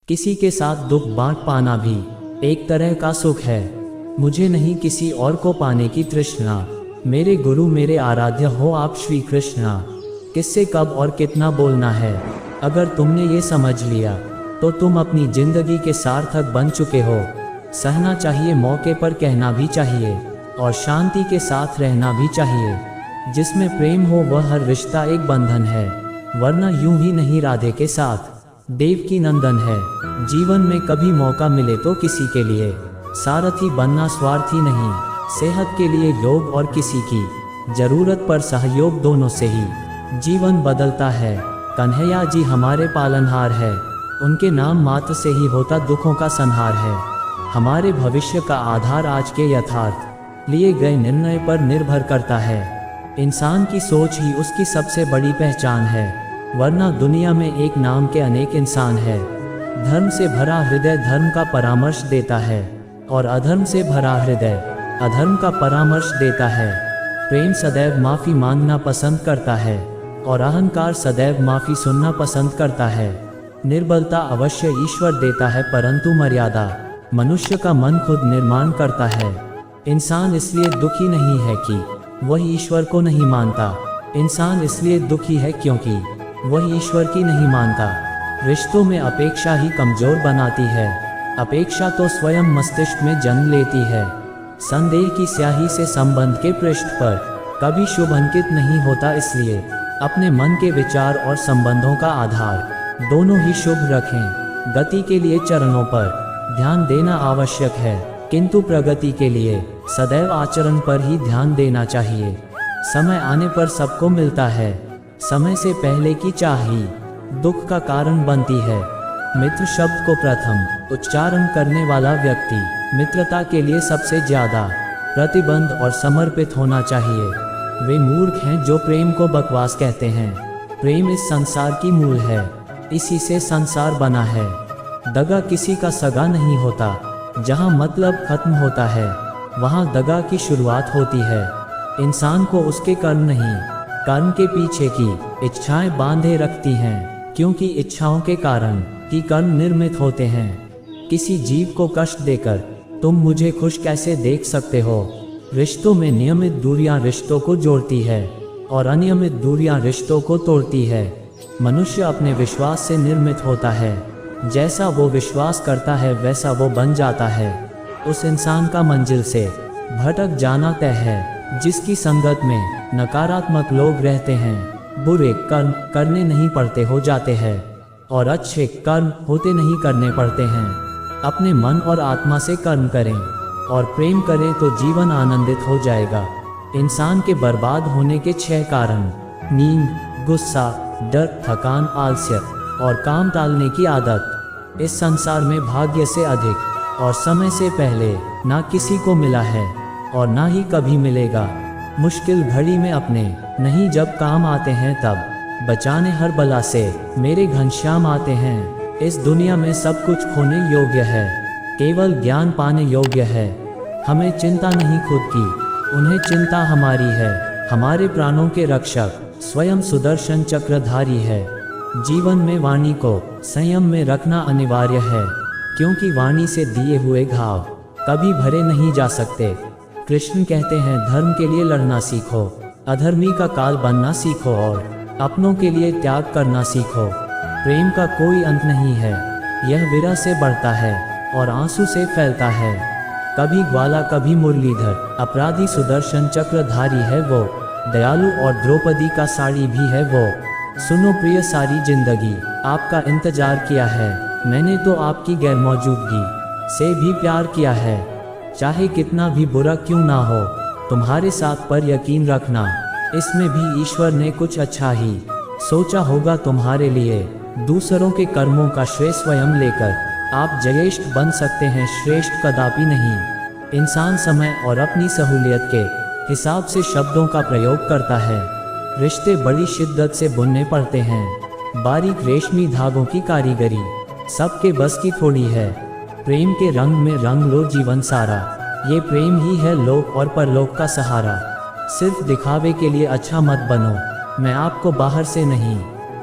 किसी के साथ दुख बांट पाना भी एक तरह का सुख है। मुझे नहीं किसी और को पाने की तृष्णा। मेरे गुरु मेरे आराध्य हो आप श्री कृष्णा। किससे कब और कितना बोलना है, अगर तुमने ये समझ लिया तो तुम अपनी जिंदगी के सार्थक बन चुके हो। सहना चाहिए, मौके पर कहना भी चाहिए और शांति के साथ रहना भी चाहिए। जिसमें प्रेम हो वह हर रिश्ता एक बंधन है, वरना यूं ही नहीं राधे के साथ देवकी नंदन है। जीवन में कभी मौका मिले तो किसी के लिए सारथी बनना, स्वार्थी नहीं। सेहत के लिए योग और किसी की जरूरत पर सहयोग, दोनों से ही जीवन बदलता है। कन्हैया जी हमारे पालनहार है, उनके नाम मात्र से ही होता दुखों का संहार है। हमारे भविष्य का आधार आज के यथार्थ लिए गए निर्णय पर निर्भर करता है। इंसान की सोच ही उसकी सबसे बड़ी पहचान है, वरना दुनिया में एक नाम के अनेक इंसान है। धर्म से भरा हृदय धर्म का परामर्श देता है और अधर्म से भरा हृदय अधर्म का परामर्श देता है। प्रेम सदैव माफ़ी मांगना पसंद करता है और अहंकार सदैव माफ़ी सुनना पसंद करता है। निर्बलता अवश्य ईश्वर देता है, परंतु मर्यादा मनुष्य का मन खुद निर्माण करता है। इंसान इसलिए दुखी नहीं है कि वह ईश्वर को नहीं मानता, इंसान इसलिए दुखी है क्योंकि वह ईश्वर की नहीं मानता। रिश्तों में अपेक्षा ही कमजोर बनाती है, अपेक्षा तो स्वयं मस्तिष्क में जन्म लेती है। संदेह की स्याही से संबंध के पृष्ठ पर कभी शुभ अंकित नहीं होता, इसलिए अपने मन के विचार और संबंधों का आधार दोनों ही शुभ रखें। गति के लिए चरणों पर ध्यान देना आवश्यक है, किंतु प्रगति के लिए सदैव आचरण पर ही ध्यान देना चाहिए। समय आने पर सबको मिलता है, समय से पहले की चाह ही दुख का कारण बनती है। मित्र शब्द को प्रथम उच्चारण करने वाला व्यक्ति मित्रता के लिए सबसे ज्यादा प्रतिबद्ध और समर्पित होना चाहिए। वे मूर्ख हैं जो प्रेम को बकवास कहते हैं। प्रेम इस संसार की मूल है, इसी से संसार बना है। दगा किसी का सगा नहीं होता, जहाँ मतलब खत्म होता है वहाँ दगा की शुरुआत होती है। इंसान को उसके कर्म नहीं, कर्म के पीछे की इच्छाएं बांधे रखती हैं, क्योंकि इच्छाओं के कारण ही कर्म निर्मित होते हैं। किसी जीव को कष्ट देकर तुम मुझे खुश कैसे देख सकते हो। रिश्तों में नियमित दूरियां रिश्तों को जोड़ती है और अनियमित दूरियां रिश्तों को तोड़ती है। मनुष्य अपने विश्वास से निर्मित होता है, जैसा वो विश्वास करता है वैसा वो बन जाता है। उस इंसान का मंजिल से भटक जाना तय है जिसकी संगत में नकारात्मक लोग रहते हैं। बुरे कर्म करने नहीं पड़ते, हो जाते हैं, और अच्छे कर्म होते नहीं, करने पड़ते हैं। अपने मन और आत्मा से कर्म करें और प्रेम करें तो जीवन आनंदित हो जाएगा। इंसान के बर्बाद होने के 6 कारण: नींद, गुस्सा, डर, थकान, आलस्य और काम टालने की आदत। इस संसार में भाग्य से अधिक और समय से पहले ना किसी को मिला है और ना ही कभी मिलेगा। मुश्किल घड़ी में अपने नहीं जब काम आते हैं तब बचाने हर बला से मेरे घनश्याम आते हैं। इस दुनिया में सब कुछ खोने योग्य है, केवल ज्ञान पाने योग्य है। हमें चिंता नहीं खुद की, उन्हें चिंता हमारी है। हमारे प्राणों के रक्षक स्वयं सुदर्शन चक्रधारी है। जीवन में वाणी को संयम में रखना अनिवार्य है, क्योंकि वाणी से दिए हुए घाव कभी भरे नहीं जा सकते। कृष्ण कहते हैं, धर्म के लिए लड़ना सीखो, अधर्मी का काल बनना सीखो और अपनों के लिए त्याग करना सीखो। प्रेम का कोई अंत नहीं है, यह विरह से बढ़ता है और आंसू से फैलता है। कभी ग्वाला कभी मुरलीधर, अपराधी सुदर्शन चक्रधारी है वो, दयालु और द्रौपदी का साड़ी भी है वो। सुनो प्रिय, सारी जिंदगी आपका इंतजार किया है, मैंने तो आपकी गैर मौजूदगी से भी प्यार किया है। चाहे कितना भी बुरा क्यों ना हो, तुम्हारे साथ पर यकीन रखना, इसमें भी ईश्वर ने कुछ अच्छा ही सोचा होगा तुम्हारे लिए। दूसरों के कर्मों का श्रेय स्वयं लेकर आप जयेष्ठ बन सकते हैं, श्रेष्ठ कदापि नहीं। इंसान समय और अपनी सहूलियत के हिसाब से शब्दों का प्रयोग करता है। रिश्ते बड़ी शिद्दत से बुनने पड़ते हैं, बारीक रेशमी धागों की कारीगरी सबके बस की थोड़ी है। प्रेम के रंग में रंग लो जीवन सारा, ये प्रेम ही है लोक और परलोक का सहारा। सिर्फ दिखावे के लिए अच्छा मत बनो, मैं आपको बाहर से नहीं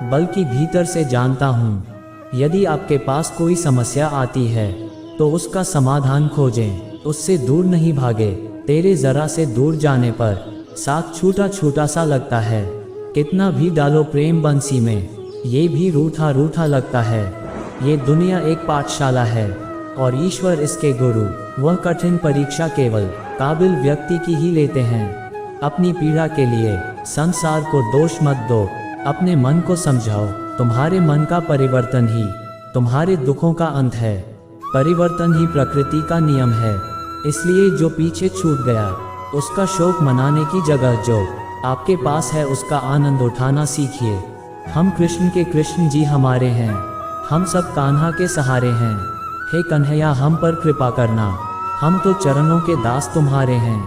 बल्कि भीतर से जानता हूँ। यदि आपके पास कोई समस्या आती है तो उसका समाधान खोजें, उससे दूर नहीं भागे। तेरे जरा से दूर जाने पर साथ छूटा छूटा सा लगता है। कितना भी डालो प्रेम बंसी में, ये भी रूठा रूठा लगता है। ये दुनिया एक पाठशाला है और ईश्वर इसके गुरु। वह कठिन परीक्षा केवल काबिल व्यक्ति की ही लेते हैं। अपनी पीड़ा के लिए संसार को दोष मत दो, अपने मन को समझाओ। तुम्हारे मन का परिवर्तन ही तुम्हारे दुखों का अंत है। परिवर्तन ही प्रकृति का नियम है। इसलिए जो पीछे छूट गया उसका शोक मनाने की जगह जो आपके पास है उसका आनंद उठाना सीखिए। हम कृष्ण के कृष्ण जी हमारे हैं, हम सब कान्हा के सहारे हैं। हे कन्हैया हम पर कृपा करना, हम तो चरणों के दास तुम्हारे हैं।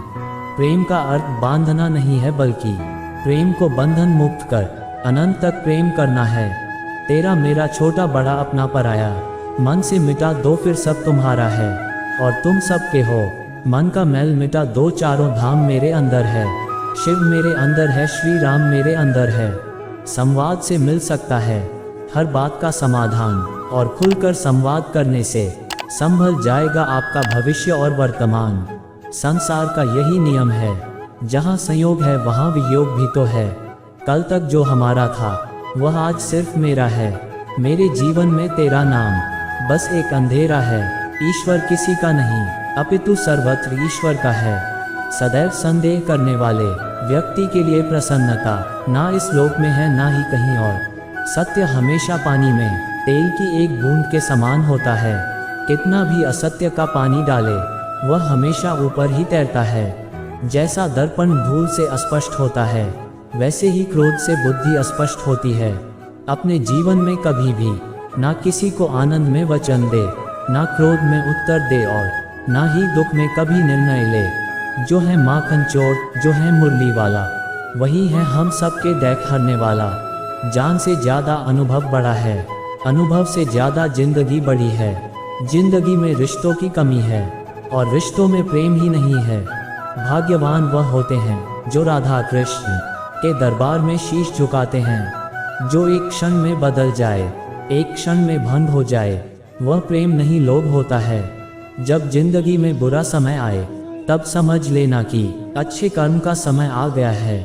प्रेम का अर्थ बांधना नहीं है बल्कि प्रेम को बंधन मुक्त कर अनंत तक प्रेम करना है। तेरा मेरा छोटा बड़ा अपना पराया मन से मिटा दो फिर सब तुम्हारा है और तुम सब के हो। मन का मैल मिटा दो चारों धाम मेरे अंदर है। शिव मेरे अंदर है, श्री राम मेरे अंदर है। संवाद से मिल सकता है हर बात का समाधान और खुलकर संवाद करने से संभल जाएगा आपका भविष्य और वर्तमान। संसार का यही नियम है, जहाँ संयोग है वहाँ वियोग भी तो है। कल तक जो हमारा था वह आज सिर्फ मेरा है। मेरे जीवन में तेरा नाम बस एक अंधेरा है। ईश्वर किसी का नहीं अपितु सर्वत्र ईश्वर का है। सदैव संदेह करने वाले व्यक्ति के लिए प्रसन्नता ना इस लोक में है ना ही कहीं और। सत्य हमेशा पानी में तेल की एक बूंद के समान होता है। कितना भी असत्य का पानी डाले वह हमेशा ऊपर ही तैरता है। जैसा दर्पण धूल से अस्पष्ट होता है वैसे ही क्रोध से बुद्धि अस्पष्ट होती है। अपने जीवन में कभी भी ना किसी को आनंद में वचन दे, ना क्रोध में उत्तर दे और ना ही दुख में कभी निर्णय ले। जो है माखन चोर, जो है मुरली वाला, वही है हम सबके दैख हरने वाला। जान से ज़्यादा अनुभव बड़ा है, अनुभव से ज़्यादा जिंदगी बड़ी है। जिंदगी में रिश्तों की कमी है और रिश्तों में प्रेम ही नहीं है। भाग्यवान वह होते हैं जो राधा कृष्ण के दरबार में शीश झुकाते हैं। जो एक क्षण में बदल जाए, एक क्षण में भंग हो जाए, वह प्रेम नहीं लोभ होता है। जब जिंदगी में बुरा समय आए तब समझ लेना कि अच्छे कर्म का समय आ गया है।